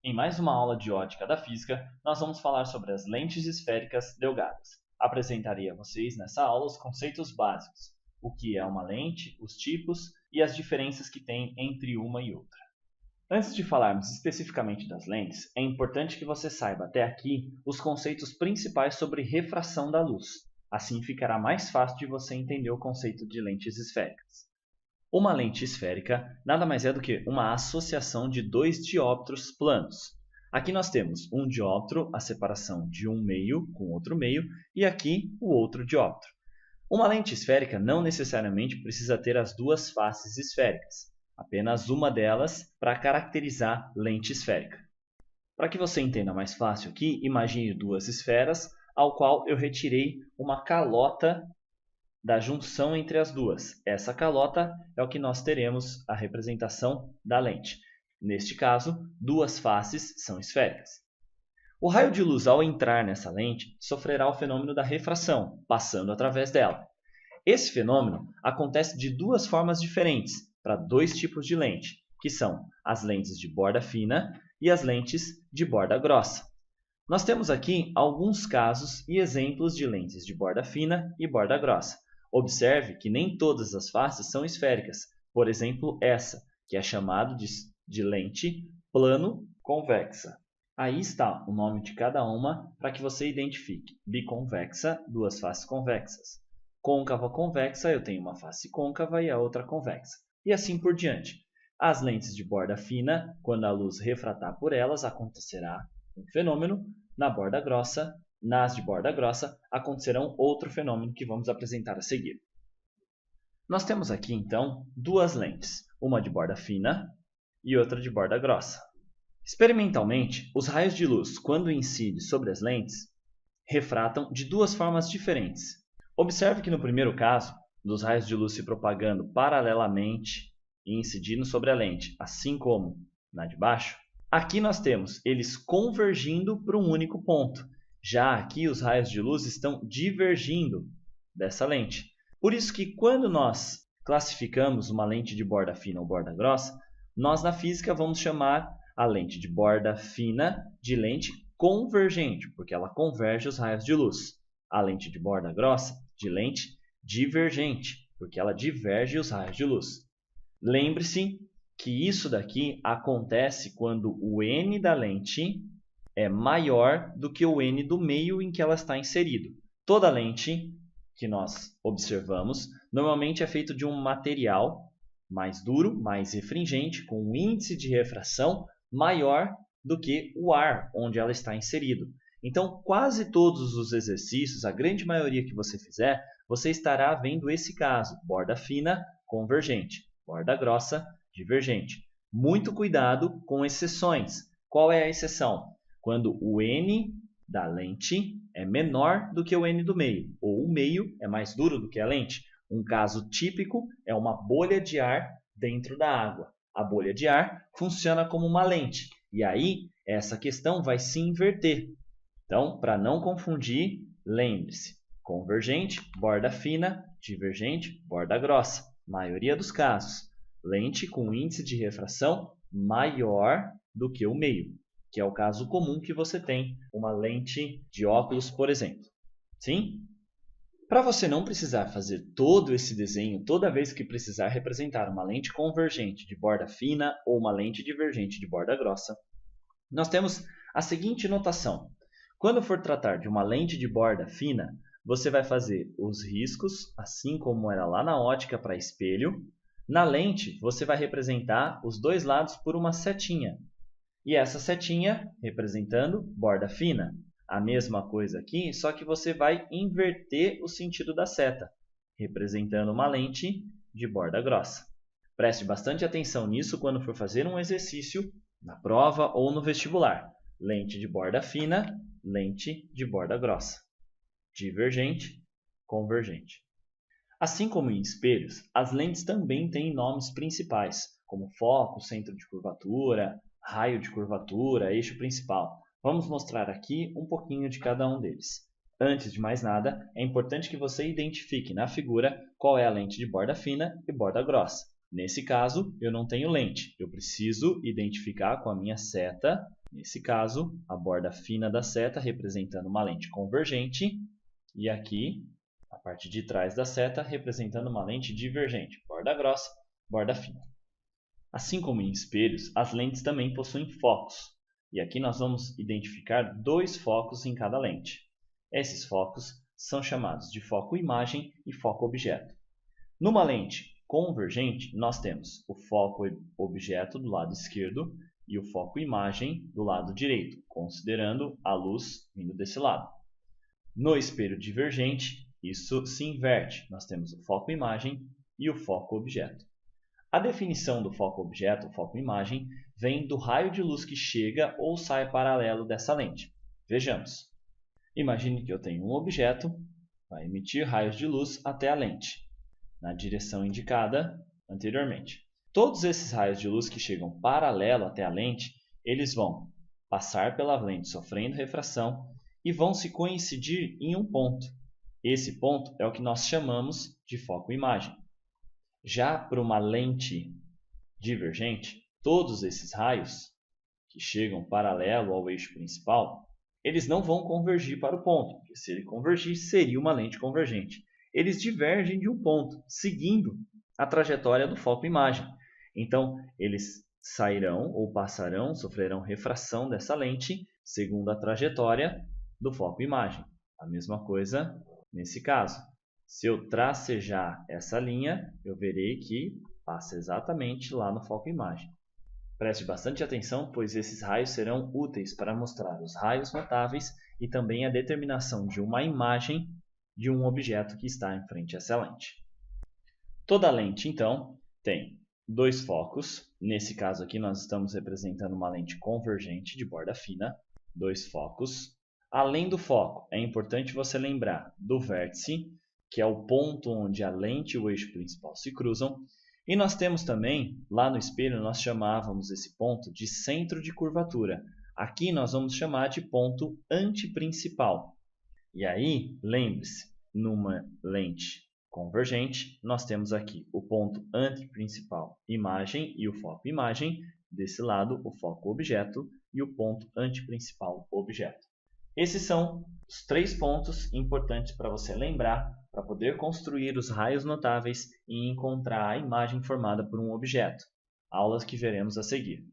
Em mais uma aula de ótica da física, nós vamos falar sobre as lentes esféricas delgadas. Apresentarei a vocês nessa aula os conceitos básicos, o que é uma lente, os tipos e as diferenças que tem entre uma e outra. Antes de falarmos especificamente das lentes, é importante que você saiba até aqui os conceitos principais sobre refração da luz. Assim ficará mais fácil de você entender o conceito de lentes esféricas. Uma lente esférica nada mais é do que uma associação de dois dióptros planos. Aqui nós temos um dióptro, a separação de um meio com outro meio, e aqui o outro dióptro. Uma lente esférica não necessariamente precisa ter as duas faces esféricas, apenas uma delas para caracterizar lente esférica. Para que você entenda mais fácil aqui, imagine duas esferas, ao qual eu retirei uma calota da junção entre as duas. Essa calota é o que nós teremos a representação da lente. Neste caso, duas faces são esféricas. O raio de luz, ao entrar nessa lente, sofrerá o fenômeno da refração, passando através dela. Esse fenômeno acontece de duas formas diferentes para dois tipos de lente, que são as lentes de borda fina e as lentes de borda grossa. Nós temos aqui alguns casos e exemplos de lentes de borda fina e borda grossa. Observe que nem todas as faces são esféricas. Por exemplo, essa, que é chamada de lente plano-convexa. Aí está o nome de cada uma para que você identifique. Biconvexa, duas faces convexas. Côncava-convexa, eu tenho uma face côncava e a outra convexa. E assim por diante. As lentes de borda fina, quando a luz refratar por elas, acontecerá um fenômeno. Na borda grossa, nas de borda grossa, acontecerão outro fenômeno que vamos apresentar a seguir. Nós temos aqui, então, duas lentes, uma de borda fina e outra de borda grossa. Experimentalmente, os raios de luz, quando incidem sobre as lentes, refratam de duas formas diferentes. Observe que no primeiro caso, dos raios de luz se propagando paralelamente e incidindo sobre a lente, assim como na de baixo, aqui nós temos eles convergindo para um único ponto. Já aqui os raios de luz estão divergindo dessa lente. Por isso que quando nós classificamos uma lente de borda fina ou borda grossa, nós na física vamos chamar a lente de borda fina de lente convergente, porque ela converge os raios de luz. A lente de borda grossa de lente divergente, porque ela diverge os raios de luz. Lembre-se que isso daqui acontece quando o N da lente é maior do que o N do meio em que ela está inserido. Toda lente que nós observamos normalmente é feita de um material mais duro, mais refringente, com um índice de refração maior do que o ar onde ela está inserido. Então, quase todos os exercícios, a grande maioria que você fizer, você estará vendo esse caso, borda fina, convergente, borda grossa, divergente. Muito cuidado com exceções. Qual é a exceção? Quando o N da lente é menor do que o N do meio, ou o meio é mais duro do que a lente. Um caso típico é uma bolha de ar dentro da água. A bolha de ar funciona como uma lente, e aí essa questão vai se inverter. Então, para não confundir, lembre-se, convergente, borda fina, divergente, borda grossa. Maioria dos casos, lente com índice de refração maior do que o meio, que é o caso comum que você tem uma lente de óculos, por exemplo. Sim? Para você não precisar fazer todo esse desenho toda vez que precisar representar uma lente convergente de borda fina ou uma lente divergente de borda grossa, nós temos a seguinte notação. Quando for tratar de uma lente de borda fina, você vai fazer os riscos, assim como era lá na ótica para espelho. Na lente, você vai representar os dois lados por uma setinha. E essa setinha representando borda fina. A mesma coisa aqui, só que você vai inverter o sentido da seta, representando uma lente de borda grossa. Preste bastante atenção nisso quando for fazer um exercício na prova ou no vestibular. Lente de borda fina, lente de borda grossa. Divergente, convergente. Assim como em espelhos, as lentes também têm nomes principais, como foco, centro de curvatura, raio de curvatura, eixo principal. Vamos mostrar aqui um pouquinho de cada um deles. Antes de mais nada, é importante que você identifique na figura qual é a lente de borda fina e borda grossa. Nesse caso, eu não tenho lente. Eu preciso identificar com a minha seta Nesse caso, a borda fina da seta representando uma lente convergente e aqui, a parte de trás da seta representando uma lente divergente, borda grossa, borda fina. Assim como em espelhos, as lentes também possuem focos. E aqui nós vamos identificar 2 focos em cada lente. Esses focos são chamados de foco-imagem e foco-objeto. Numa lente convergente, nós temos o foco-objeto do lado esquerdo e o foco-imagem do lado direito, considerando a luz vindo desse lado. No espelho divergente, isso se inverte. Nós temos o foco-imagem e o foco-objeto. A definição do foco-objeto, ou foco-imagem, vem do raio de luz que chega ou sai paralelo dessa lente. Vejamos. Imagine que eu tenho um objeto, vai emitir raios de luz até a lente, na direção indicada anteriormente. Todos esses raios de luz que chegam paralelo até a lente, eles vão passar pela lente sofrendo refração e vão se coincidir em um ponto. Esse ponto é o que nós chamamos de foco-imagem. Já para uma lente divergente, todos esses raios que chegam paralelo ao eixo principal, eles não vão convergir para o ponto, porque se ele convergir, seria uma lente convergente. Eles divergem de um ponto, seguindo a trajetória do foco-imagem. Então, eles sairão ou passarão, sofrerão refração dessa lente, segundo a trajetória do foco-imagem. A mesma coisa nesse caso. Se eu tracejar essa linha, eu verei que passa exatamente lá no foco-imagem. Preste bastante atenção, pois esses raios serão úteis para mostrar os raios notáveis e também a determinação de uma imagem de um objeto que está em frente a essa lente. Toda lente, então, tem 2 focos. Nesse caso aqui, nós estamos representando uma lente convergente de borda fina, 2 focos. Além do foco, é importante você lembrar do vértice, que é o ponto onde a lente e o eixo principal se cruzam. E nós temos também, lá no espelho, nós chamávamos esse ponto de centro de curvatura. Aqui nós vamos chamar de ponto antiprincipal. E aí, lembre-se, numa lente convergente, nós temos aqui o ponto antiprincipal imagem e o foco imagem. Desse lado, o foco objeto e o ponto antiprincipal objeto. Esses são os 3 pontos importantes para você lembrar para poder construir os raios notáveis e encontrar a imagem formada por um objeto. Aulas que veremos a seguir.